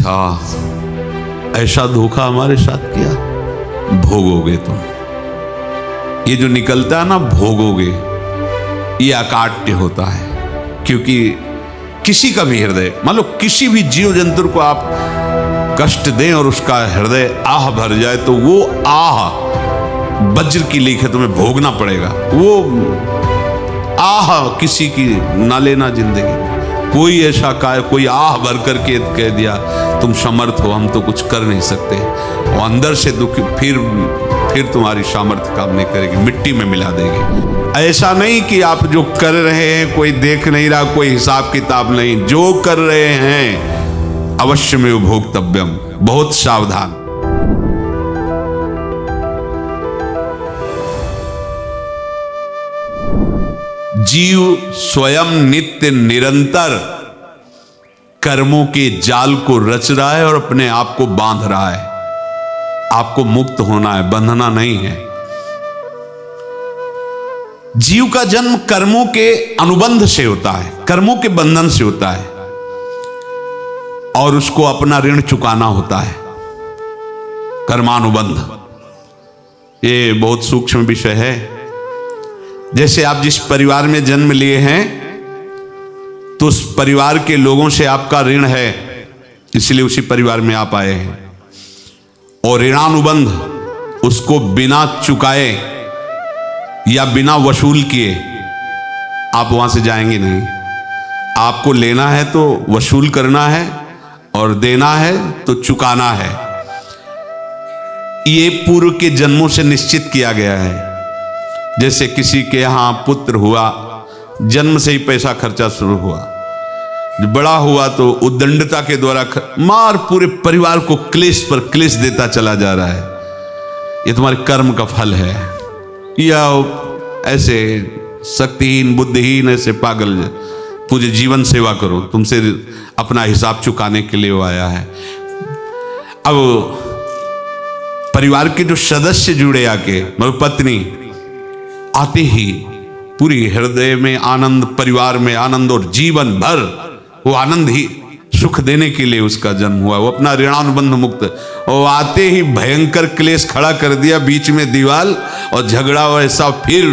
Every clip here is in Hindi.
अच्छा, ऐसा धोखा हमारे साथ किया, भोगोगे तुम। ये जो निकलता है ना भोगोगे, ये अकाट्य होता है। क्योंकि किसी का भी हृदय, मान लो किसी भी जीव जंतु को आप कष्ट दें और उसका हृदय आह भर जाए, तो वो आह वज्र की लीक है, तुम्हें भोगना पड़ेगा। वो आह किसी की ना लेना जिंदगी। कोई ऐसा कोई आह भर करके कह दिया तुम समर्थ हो, हम तो कुछ कर नहीं सकते, और अंदर से दुख, फिर तुम्हारी सामर्थ्य काम नहीं करेगी, मिट्टी में मिला देगी। ऐसा नहीं कि आप जो कर रहे हैं कोई देख नहीं रहा, कोई हिसाब किताब नहीं, जो कर रहे हैं अवश्य में भोक्तव्यम, बहुत सावधान। जीव स्वयं नित्य निरंतर कर्मों के जाल को रच रहा है और अपने आप को बांध रहा है। आपको मुक्त होना है, बंधना नहीं है। जीव का जन्म कर्मों के अनुबंध से होता है, कर्मों के बंधन से होता है, और उसको अपना ऋण चुकाना होता है, कर्मानुबंध। ये बहुत सूक्ष्म विषय है। जैसे आप जिस परिवार में जन्म लिए हैं, तो उस परिवार के लोगों से आपका ऋण है, इसलिए उसी परिवार में आप आए हैं। और ऋणानुबंध, उसको बिना चुकाए या बिना वसूल किए आप वहां से जाएंगे नहीं। आपको लेना है तो वसूल करना है, और देना है तो चुकाना है। ये पूर्व के जन्मों से निश्चित किया गया है। जैसे किसी के यहां पुत्र हुआ, जन्म से ही पैसा खर्चा शुरू हुआ, बड़ा हुआ तो उद्दंडता के द्वारा मार पूरे परिवार को क्लेश पर क्लेश देता चला जा रहा है। ये तुम्हारे कर्म का फल है। या ऐसे शक्तिहीन बुद्धिहीन ऐसे पागल पूरे जीवन सेवा करो, तुमसे अपना हिसाब चुकाने के लिए वो आया है। अब परिवार के जो सदस्य जुड़े आके, मतलब पत्नी आते ही पूरी हृदय में आनंद, परिवार में आनंद, और जीवन भर वो आनंद ही सुख देने के लिए उसका जन्म हुआ। वो अपना ऋणानुबंध मुक्त, और आते ही भयंकर क्लेश खड़ा कर दिया, बीच में दीवाल और झगड़ा वैसा, फिर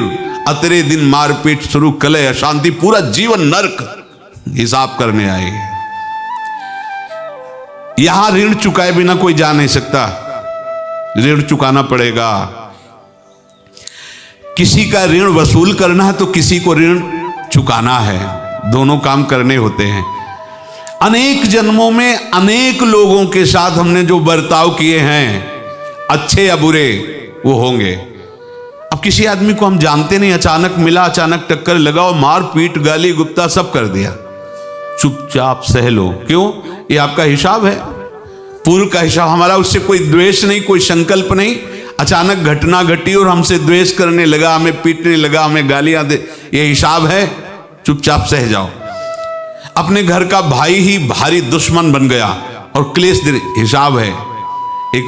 अतरे दिन मारपीट शुरू, कलह अशांति, पूरा जीवन नरक हिसाब करने आए। यहां ऋण चुकाए बिना कोई जा नहीं सकता, ऋण चुकाना पड़ेगा। किसी का ऋण वसूल करना है तो किसी को ऋण चुकाना है, दोनों काम करने होते हैं। अनेक जन्मों में अनेक लोगों के साथ हमने जो बर्ताव किए हैं, अच्छे या बुरे, वो होंगे। अब किसी आदमी को हम जानते नहीं, अचानक मिला, अचानक टक्कर लगाओ, मार पीट गाली गुप्ता सब कर दिया, चुपचाप सह लो। क्यों? ये आपका हिसाब है, पूर्व का हिसाब। हमारा उससे कोई द्वेष नहीं, कोई संकल्प नहीं। अचानक घटना घटी और हमसे द्वेष करने लगा, हमें पीटने लगा, हमें गालियां दे, ये हिसाब है, चुपचाप सह जाओ। अपने घर का भाई ही भारी दुश्मन बन गया और क्लेश दे, हिसाब है। एक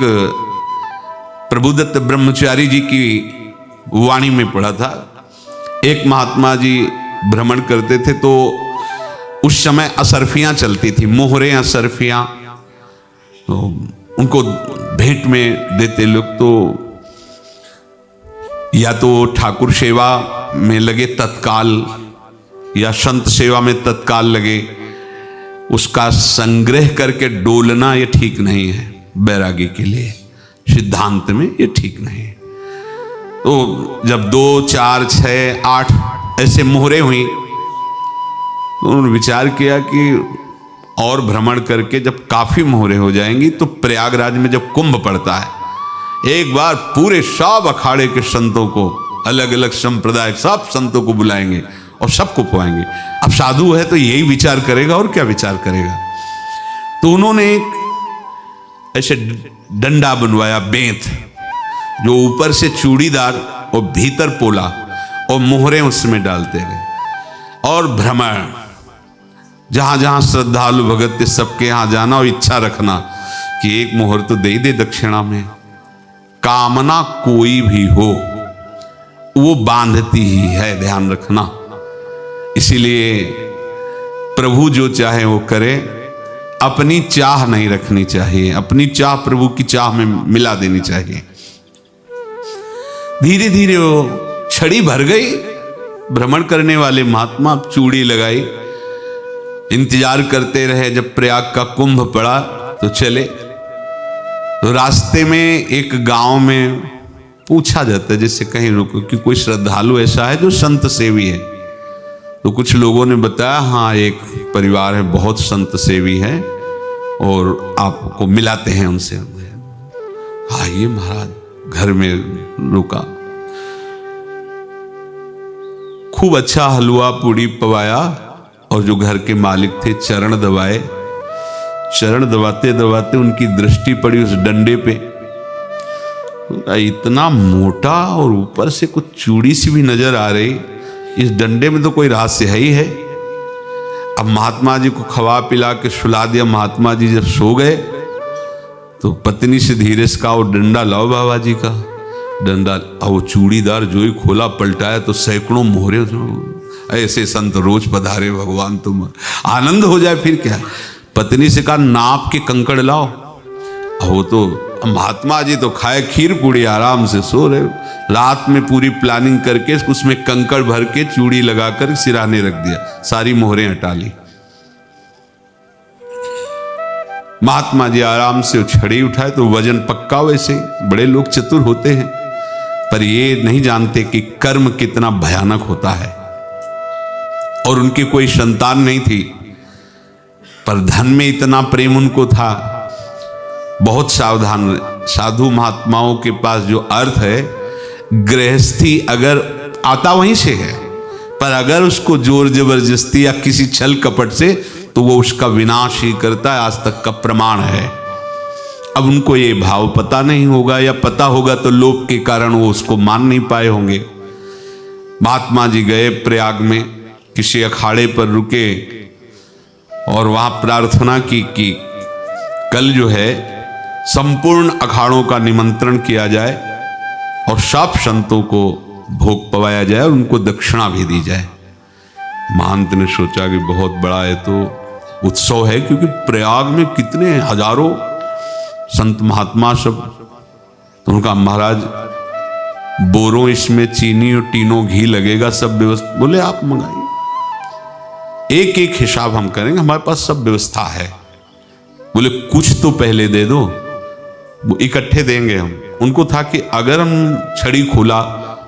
प्रभुदत्त ब्रह्मचारी जी की वाणी में पढ़ा था, एक महात्मा जी भ्रमण करते थे, तो उस समय असरफियां चलती थी, मोहरे असरफियां, तो उनको भेंट में देते लोग। तो या तो ठाकुर सेवा में लगे तत्काल, या संत सेवा में तत्काल लगे, उसका संग्रह करके डोलना ये ठीक नहीं है बैरागी के लिए, सिद्धांत में ये ठीक नहीं। तो जब 2, 4, 6, 8 ऐसे मोहरे हुई, तो उन्होंने विचार किया कि और भ्रमण करके जब काफी मोहरे हो जाएंगी तो प्रयागराज में जब कुंभ पड़ता है, एक बार पूरे सब अखाड़े के संतों को, अलग अलग संप्रदाय सब संतों को बुलाएंगे और सबको पुआएंगे। अब साधु है तो यही विचार करेगा, और क्या विचार करेगा। तो उन्होंने एक ऐसे डंडा बनवाया, बेंत, जो ऊपर से चूड़ीदार और भीतर पोला, और मोहरे उसमें डालते गए। और भ्रमण, जहां जहां श्रद्धालु भगत थे सबके यहां जाना और इच्छा रखना कि एक मोहर तो दे दे दक्षिणा में। कामना कोई भी हो वो बांधती ही है, ध्यान रखना। इसीलिए प्रभु जो चाहे वो करे, अपनी चाह नहीं रखनी चाहिए, अपनी चाह प्रभु की चाह में मिला देनी चाहिए। धीरे धीरे वो छड़ी भर गई। भ्रमण करने वाले महात्मा चूड़ी लगाई, इंतजार करते रहे जब प्रयाग का कुंभ पड़ा तो चले। तो रास्ते में एक गांव में पूछा जाता है, जैसे कहीं रुको कि कोई श्रद्धालु ऐसा है जो संत सेवी है। तो कुछ लोगों ने बताया हाँ एक परिवार है बहुत संत सेवी है और आपको मिलाते हैं उनसे। आइए महाराज, घर में रुका, खूब अच्छा हलवा पूड़ी पवाया और जो घर के मालिक थे चरण दबाए। चरण दबाते दबाते उनकी दृष्टि पड़ी उस डंडे पे, इतना मोटा और ऊपर से कुछ चूड़ी सी भी नजर आ रही, इस डंडे में तो कोई रहस्य है ही है। अब महात्मा जी को खवा पिला के सुला दिया। महात्मा जी जब सो गए तो पत्नी से धीरे से कहा वो डंडा लाओ बाबा जी का। डंडा और वो चूड़ीदार जो ही खोला पलटाया तो सैकड़ों मोहरे। ऐसे संत रोज पधारे भगवान, तुम आनंद हो जाए फिर क्या। पत्नी से कहा नाप के कंकड़ लाओ। वो तो महात्मा जी तो खाए खीर पूड़ी, आराम से सो रहे। रात में पूरी प्लानिंग करके उसमें कंकड़ भर के चूड़ी लगाकर सिराने रख दिया, सारी मोहरें हटा ली। महात्मा जी आराम से छड़ी उठाए तो वजन पक्का। वैसे बड़े लोग चतुर होते हैं पर ये नहीं जानते कि कर्म कितना भयानक होता है। और उनकी कोई संतान नहीं थी पर धन में इतना प्रेम उनको था। बहुत सावधान साधु महात्माओं के पास जो अर्थ है, गृहस्थी अगर आता वहीं से है, पर अगर उसको जोर जबरदस्ती या किसी छल कपट से तो वो उसका विनाश ही करता है। आज तक का प्रमाण है। अब उनको ये भाव पता नहीं होगा या पता होगा तो लोभ के कारण वो उसको मान नहीं पाए होंगे। महात्मा जी गए प्रयाग में, किसी अखाड़े पर रुके और वहां प्रार्थना की कि कल जो है संपूर्ण अखाड़ों का निमंत्रण किया जाए और सब संतों को भोग पवाया जाए और उनको दक्षिणा भी दी जाए। महंत ने सोचा कि बहुत बड़ा है तो उत्सव है, क्योंकि प्रयाग में कितने हजारों संत महात्मा सब। तो उनका महाराज बोरों इसमें चीनी और टीनों घी लगेगा, सब व्यवस्था। बोले आप मंगाइए, एक एक हिसाब हम करेंगे, हमारे पास सब व्यवस्था है। बोले कुछ तो पहले दे दो, वो इकट्ठे देंगे हम। उनको था कि अगर हम छड़ी खोला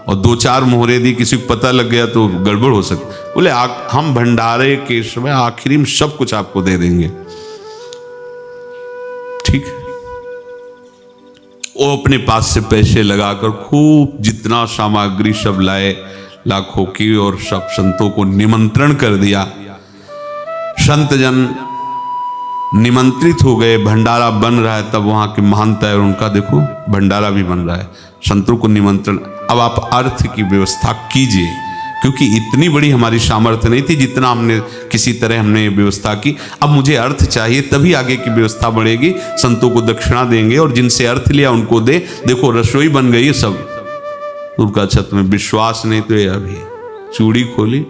और दो चार मोहरे दी, किसी को पता लग गया तो गड़बड़ हो सकती। बोले हम भंडारे के समय आखिरी में सब कुछ आपको दे देंगे। ठीक। वो अपने पास से पैसे लगाकर खूब जितना सामग्री सब लाए लाखों की, और सब संतों को निमंत्रण कर दिया। संत जन निमंत्रित हो गए, भंडारा बन रहा है। तब वहां के महंत है और उनका देखो भंडारा भी बन रहा है, संतों को निमंत्रण। अब आप अर्थ की व्यवस्था कीजिए, क्योंकि इतनी बड़ी हमारी सामर्थ्य नहीं थी जितना हमने किसी तरह हमने व्यवस्था की। अब मुझे अर्थ चाहिए, तभी आगे की व्यवस्था बढ़ेगी। संतों को दक्षिणा देंगे और जिनसे अर्थ लिया उनको दे। देखो रसोई बन गई है सब। उनका अच्छा तुम्हें विश्वास नहीं तो ये अभी चूड़ी खोली,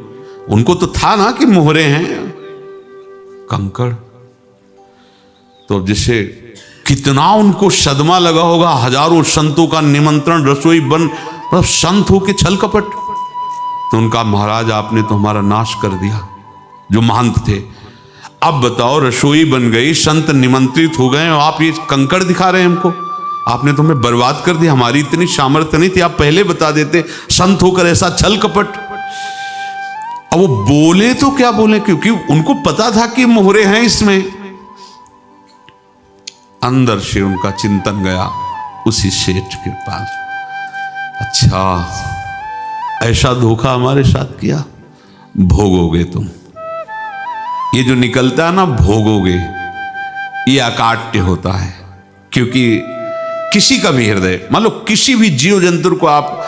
उनको तो था ना कि मोहरे हैं कंकड़। तो अब जैसे कितना उनको सदमा लगा होगा, हजारों संतों का निमंत्रण, रसोई बन, मतलब संत हो के छल कपट। तो उनका महाराज आपने तो हमारा नाश कर दिया, जो महंत थे। अब बताओ रसोई बन गई, संत निमंत्रित हो गए और आप ये कंकड़ दिखा रहे हैं हमको। आपने तो हमें बर्बाद कर दिया, हमारी इतनी सामर्थ्य नहीं थी, आप पहले बता देते। संत होकर ऐसा छल कपट। अब वो बोले तो क्या बोले, क्योंकि उनको पता था कि मोहरे हैं इसमें। अंदर से उनका चिंतन गया उसी सेठ के पास, अच्छा ऐसा धोखा हमारे साथ किया, भोगोगे तुम। ये जो निकलता है ना भोगोगे, ये अकाट्य होता है। क्योंकि किसी का भी हृदय, मान लो किसी भी जीव जंतु को आप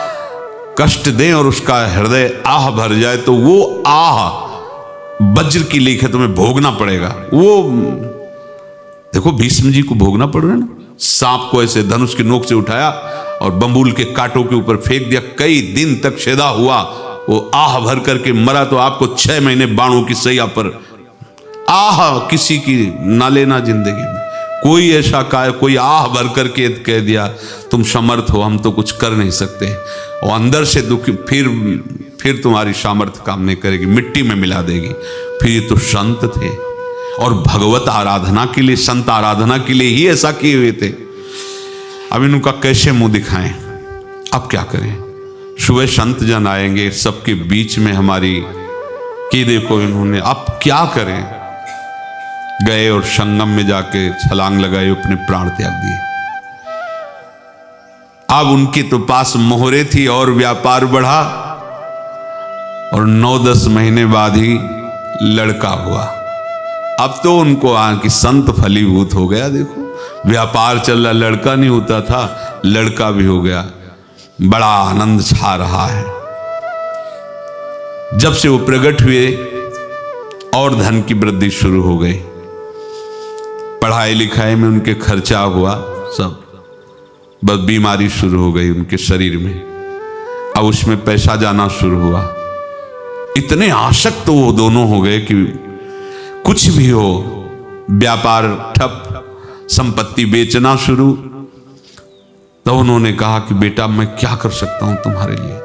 कष्ट दें और उसका हृदय आह भर जाए, तो वो आह वज्र की लीक है, तुम्हें भोगना पड़ेगा। वो देखो भीष्म जी को भोगना पड़ रहा है ना। सांप को ऐसे धनुष की नोक से उठाया और बंबूल के कांटों के ऊपर फेंक दिया, कई दिन तक छेदा हुआ, वो आह भर करके मरा। तो आपको 6 महीने बाणों की सैया पर आह किसी की ना लेना जिंदगी में। कोई ऐसा कोई आह भर करके कह दिया तुम समर्थ हो, हम तो कुछ कर नहीं सकते, और अंदर से दुखी, फिर तुम्हारी सामर्थ्य काम नहीं करेगी, मिट्टी में मिला देगी। फिर ये तो संत थे और भगवत आराधना के लिए, संत आराधना के लिए ही ऐसा किए हुए थे। अब इनका कैसे मुंह दिखाएं, अब क्या करें। सुबह संत जन आएंगे, सबके बीच में हमारी कि देखो इन्होंने, अब क्या करें। गए और संगम में जाके छलांग लगाई, अपने प्राण त्याग दिए। अब उनके तो पास मोहरे थी और व्यापार बढ़ा, और 9-10 महीने बाद ही लड़का हुआ। अब तो उनको कि संत फलीभूत हो गया, देखो व्यापार चल रहा, लड़का नहीं होता था, लड़का भी हो गया, बड़ा आनंद छा रहा है। जब से वो प्रकट हुए और धन की वृद्धि शुरू हो गई, पढ़ाई लिखाई में उनके खर्चा हुआ सब, बस बीमारी शुरू हो गई उनके शरीर में। अब उसमें पैसा जाना शुरू हुआ, इतने आसक्त तो वो दोनों हो गए कि कुछ भी हो, व्यापार ठप, संपत्ति बेचना शुरू। तो उन्होंने कहा कि बेटा मैं क्या कर सकता हूं तुम्हारे लिए।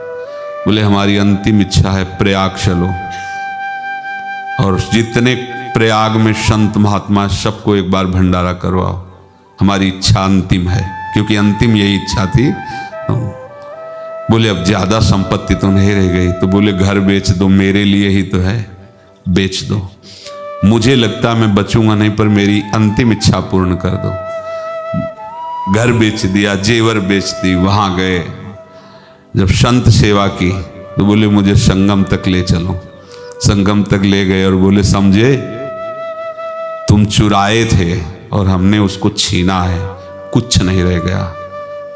बोले हमारी अंतिम इच्छा है प्रयाग चलो, और जितने प्रयाग में संत महात्मा सबको एक बार भंडारा करवाओ, हमारी इच्छा अंतिम है, क्योंकि अंतिम यही इच्छा थी। बोले अब ज्यादा संपत्ति तो नहीं रह गई, तो बोले घर बेच दो, मेरे लिए ही तो है, बेच दो। मुझे लगता मैं बचूंगा नहीं, पर मेरी अंतिम इच्छा पूर्ण कर दो। घर बेच दिया, जेवर बेच दी। वहां गए, जब संत सेवा की तो बोले मुझे संगम तक ले चलो। संगम तक ले गए और बोले समझे तुम चुराए थे और हमने उसको छीना है, कुछ नहीं रह गया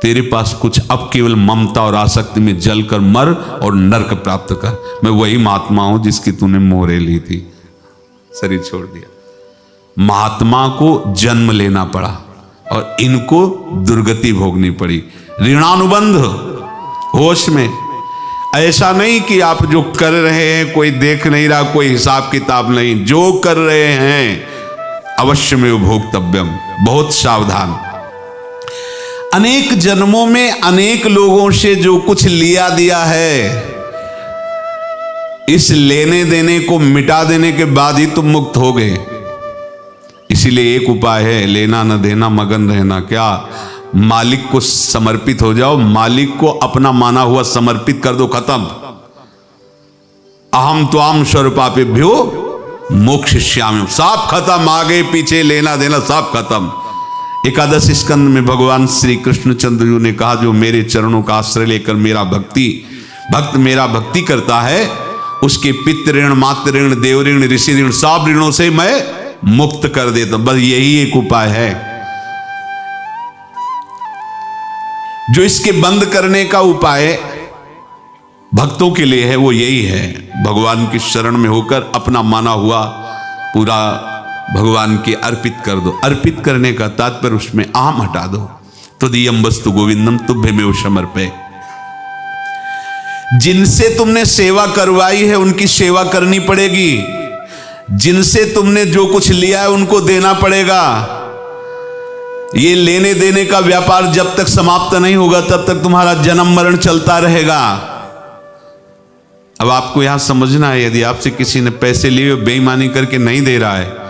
तेरे पास कुछ, अब केवल ममता और आसक्ति में जलकर मर और नरक प्राप्त कर। मैं वही महात्मा हूं जिसकी तूने मोहरे ली थी, शरीर छोड़ दिया। महात्मा को जन्म लेना पड़ा और इनको दुर्गति भोगनी पड़ी। ऋणानुबंध होश में, ऐसा नहीं कि आप जो कर रहे हैं कोई देख नहीं रहा, कोई हिसाब किताब नहीं, जो कर रहे हैं अवश्य में भोक्तव्यम, बहुत सावधान। अनेक जन्मों में अनेक लोगों से जो कुछ लिया दिया है, इस लेने देने को मिटा देने के बाद ही तुम मुक्त हो गए। इसीलिए एक उपाय है, लेना न देना मगन रहना। क्या? मालिक को समर्पित हो जाओ, मालिक को अपना माना हुआ समर्पित कर दो, खत्म। अहम त्वाम स्वरूपापेभ्यो मोक्षयिष्यामि, सब खत्म, आगे पीछे लेना देना सब खत्म। एकादश स्कंद में भगवान श्री कृष्णचंद्र जी ने कहा जो मेरे चरणों का आश्रय लेकर मेरा भक्त मेरा भक्ति करता है, उसके पितृ ऋण, मातृ ऋण, देव ऋण, ऋषि ऋण, सब ऋणों से मैं मुक्त कर देता। बस यही एक उपाय है जो इसके बंद करने का उपाय भक्तों के लिए है, वो यही है, भगवान की शरण में होकर अपना माना हुआ पूरा भगवान के अर्पित कर दो। अर्पित करने का तात्पर्य उसमें अहम हटा दो। तो दियम वस्तु गोविंदम तुभ्यमेव समर्पय। जिनसे तुमने सेवा करवाई है उनकी सेवा करनी पड़ेगी, जिनसे तुमने जो कुछ लिया है उनको देना पड़ेगा। ये लेने देने का व्यापार जब तक समाप्त नहीं होगा तब तक तुम्हारा जन्म मरण चलता रहेगा। अब आपको यहां समझना है, यदि आपसे किसी ने पैसे लिए बेईमानी करके नहीं दे रहा है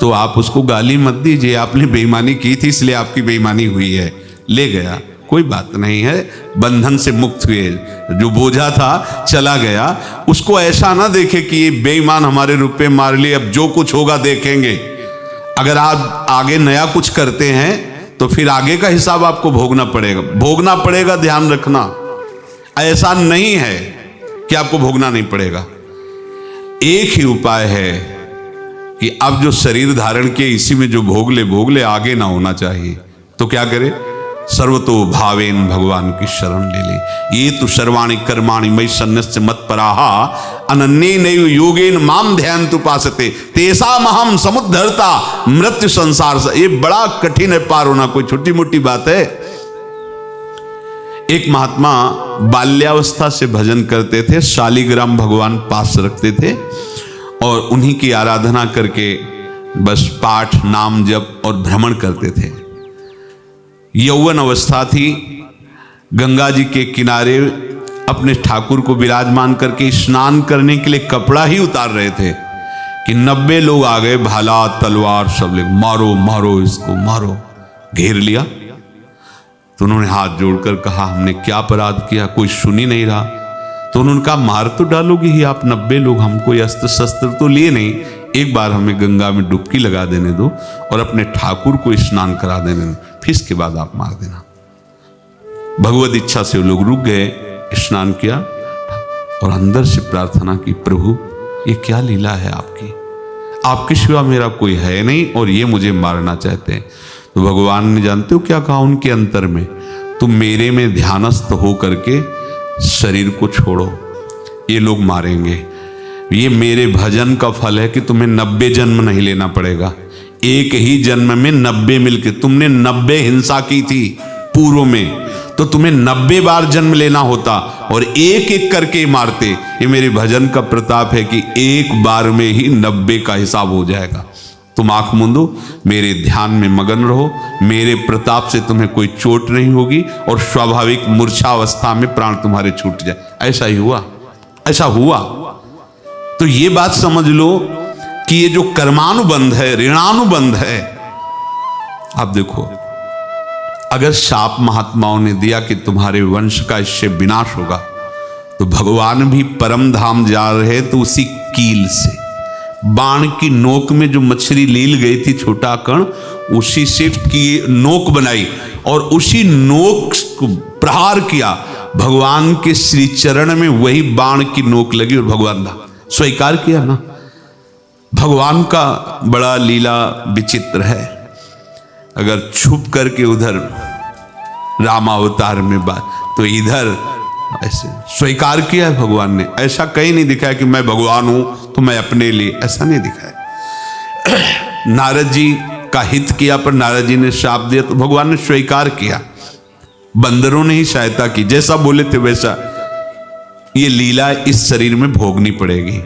तो आप उसको गाली मत दीजिए, आपने बेईमानी की थी इसलिए आपकी बेईमानी हुई है, ले गया, कोई बात नहीं है, बंधन से मुक्त हुए, जो बोझा था चला गया। उसको ऐसा ना देखे कि ये बेईमान हमारे रुपए मार लिए, अब जो कुछ होगा देखेंगे। अगर आप आगे नया कुछ करते हैं तो फिर आगे का हिसाब आपको भोगना पड़ेगा, ध्यान रखना। ऐसा नहीं है कि आपको भोगना नहीं पड़ेगा। एक ही उपाय है कि अब जो शरीर धारण किए इसी में जो भोग ले, आगे ना होना चाहिए। तो क्या करे? सर्वतो भावेन भगवान की शरण ले ले। ये तो सर्वाणि कर्माणि मयि सन्न्यस्य मत्पराः अनन्येनैव योगेन माम ध्यायन्तु उपासते तेषामहं समुद्धर्ता मृत्यु संसार से। ये बड़ा कठिन है पार होना, कोई छोटी मोटी बात है। एक महात्मा बाल्यावस्था से भजन करते थे, शालिग्राम भगवान पास रखते थे और उन्हीं की आराधना करके बस पाठ नाम जप और भ्रमण करते थे। यौवन अवस्था थी, गंगा जी के किनारे अपने ठाकुर को विराजमान करके स्नान करने के लिए कपड़ा ही उतार रहे थे कि 90 लोग आ गए, भाला तलवार सब ले, मारो मारो इसको मारो, घेर लिया। तो उन्होंने हाथ जोड़कर कहा हमने क्या अपराध किया, कोई सुन ही नहीं रहा। तो उन्होंने कहा मार तो डालोगे ही आप 90 लोग, हम कोई अस्त्र शस्त्र तो लिए नहीं, एक बार हमें गंगा में डुबकी लगा देने दो और अपने ठाकुर को स्नान करा देने दो, फिर इसके बाद आप मार देना। भगवत इच्छा से वो लोग रुक गए, स्नान किया और अंदर से प्रार्थना की, प्रभु ये क्या लीला है आपकी, आपके सिवा मेरा कोई है नहीं और ये मुझे मारना चाहते हैं। तो भगवान ने जानते हो क्या कहा उनके अंतर में, तुम मेरे में ध्यानस्थ हो करके शरीर को छोड़ो, ये लोग मारेंगे, ये मेरे भजन का फल है कि तुम्हें 90 जन्म नहीं लेना पड़ेगा, एक ही जन्म में 90 मिलके, तुमने 90 हिंसा की थी पूर्व में, तो तुम्हें 90 बार जन्म लेना होता और एक एक करके मारते। ये मेरे भजन का प्रताप है कि एक बार में ही 90 का हिसाब हो जाएगा। तुम आंख मूंदो, मेरे ध्यान में मगन रहो, मेरे प्रताप से तुम्हें कोई चोट नहीं होगी और स्वाभाविक मूर्छावस्था में प्राण तुम्हारे छूट जाए। ऐसा ही हुआ, ऐसा हुआ। तो ये बात समझ लो कि ये जो कर्मानुबंध है, ऋणानुबंध है। आप देखो, अगर शाप महात्माओं ने दिया कि तुम्हारे वंश का इससे विनाश होगा, तो भगवान भी परम धाम जा रहे तो उसी कील से, बाण की नोक में जो मछली लील गई थी छोटा कण, उसी से की नोक बनाई और उसी नोक को प्रहार किया, भगवान के श्री चरण में वही बाण की नोक लगी और भगवान ने स्वीकार किया ना। भगवान का बड़ा लीला विचित्र है। अगर छुप करके उधर रामावतार में बात, तो इधर ऐसे स्वीकार किया है भगवान ने। ऐसा कहीं नहीं दिखाया कि मैं भगवान हूं तो मैं अपने लिए, ऐसा नहीं दिखाया। नारद जी का हित किया पर नारद जी ने शाप दिया तो भगवान ने स्वीकार किया। बंदरों ने ही सहायता की, जैसा बोले थे वैसा। ये लीला इस शरीर में भोगनी पड़ेगी।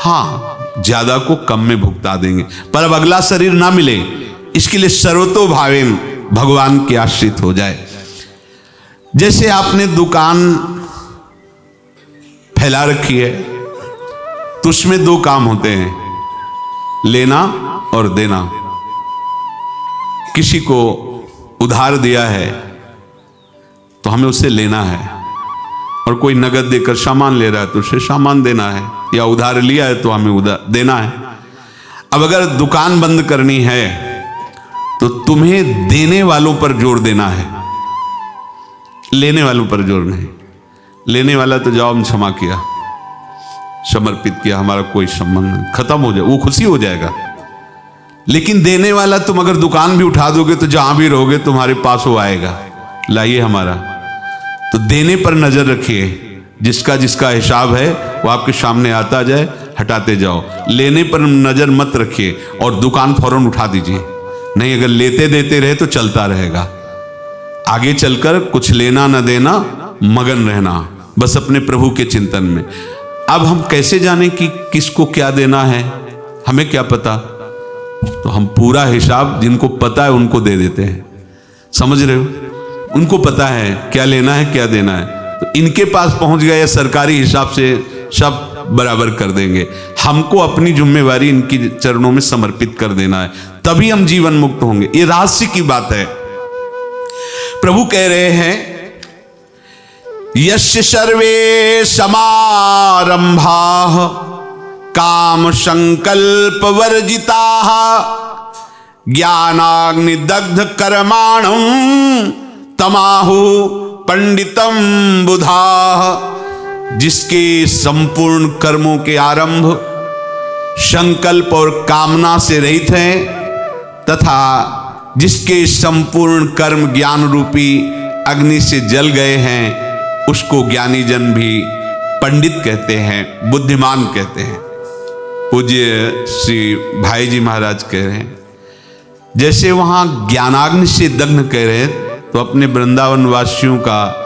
हाँ, ज्यादा को कम में भुगता देंगे, पर अब अगला शरीर ना मिले, इसके लिए सर्वतो भावेन भगवान के आश्रित हो जाए। जैसे आपने दुकान फैला रखी है तो उसमें दो काम होते हैं, लेना और देना। किसी को उधार दिया है तो हमें उसे लेना है, और कोई नगद देकर सामान ले रहा है तो उसे सामान देना है, या उधार लिया है तो हमें उधार देना है। अब अगर दुकान बंद करनी है तो तुम्हें देने वालों पर जोर देना है, लेने वालों पर जोर नहीं। लेने वाला तो जाओ हम क्षमा किया, समर्पित किया, हमारा कोई संबंध नहीं, खत्म हो जाए, वो खुशी हो जाएगा। लेकिन देने वाला तुम अगर दुकान भी उठा दोगे तो जहां भी रहोगे तुम्हारे पास वो आएगा, लाइए हमारा। तो देने पर नजर रखिए, जिसका जिसका हिसाब है वो आपके सामने आता जाए, हटाते जाओ। लेने पर नजर मत रखिए और दुकान फौरन उठा दीजिए, नहीं अगर लेते देते रहे तो चलता रहेगा। आगे चलकर कुछ लेना न देना, मगन रहना बस अपने प्रभु के चिंतन में। अब हम कैसे जाने कि किसको क्या देना है, हमें क्या पता? तो हम पूरा हिसाब जिनको पता है उनको दे देते हैं, समझ रहे हो? उनको पता है क्या लेना है क्या देना है, तो इनके पास पहुंच गए, सरकारी हिसाब से सब बराबर कर देंगे। हमको अपनी जिम्मेवारी इनकी चरणों में समर्पित कर देना है, तभी हम जीवन मुक्त होंगे। ये रहस्य की बात है। प्रभु कह रहे हैं, यस्य सर्वे समारंभाः काम संकल्प वर्जिताः ज्ञानाग्नि दग्ध कर्माणं तमाहु पंडितम बुधाः। जिसके संपूर्ण कर्मों के आरंभ संकल्प और कामना से रहित हैं, तथा जिसके संपूर्ण कर्म ज्ञान रूपी अग्नि से जल गए हैं, उसको ज्ञानी जन भी पंडित कहते हैं, बुद्धिमान कहते हैं। पूज्य श्री भाई जी महाराज कह रहे हैं, जैसे वहां ज्ञानाग्नि से दग्ध कह रहे हैं, तो अपने वृंदावन वासियों का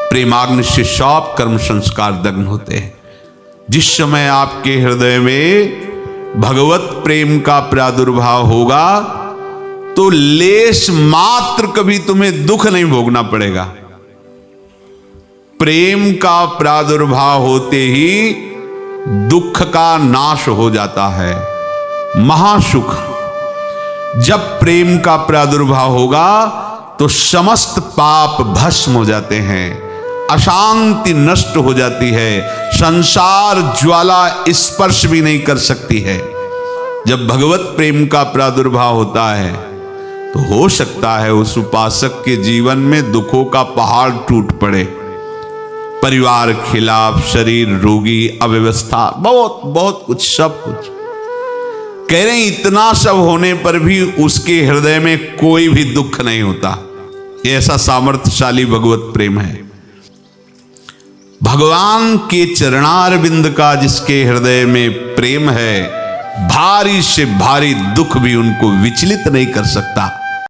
प्रेमाग्नि से सब कर्म संस्कार दग्न होते हैं। जिस समय आपके हृदय में भगवत प्रेम का प्रादुर्भाव होगा तो लेश मात्र कभी तुम्हें दुख नहीं भोगना पड़ेगा। प्रेम का प्रादुर्भाव होते ही दुख का नाश हो जाता है, महासुख। जब प्रेम का प्रादुर्भाव होगा तो समस्त पाप भस्म हो जाते हैं, अशांति नष्ट हो जाती है, संसार ज्वाला स्पर्श भी नहीं कर सकती है। जब भगवत प्रेम का प्रादुर्भाव होता है तो हो सकता है उस उपासक के जीवन में दुखों का पहाड़ टूट पड़े, परिवार खिलाफ, शरीर रोगी, अव्यवस्था, बहुत बहुत कुछ, सब कुछ। कह रहे हैं इतना सब होने पर भी उसके हृदय में कोई भी दुख नहीं होता। ऐसा सामर्थ्यशाली भगवत प्रेम है। भगवान के चरणारविंद का जिसके हृदय में प्रेम है, भारी से भारी दुख भी उनको विचलित नहीं कर सकता।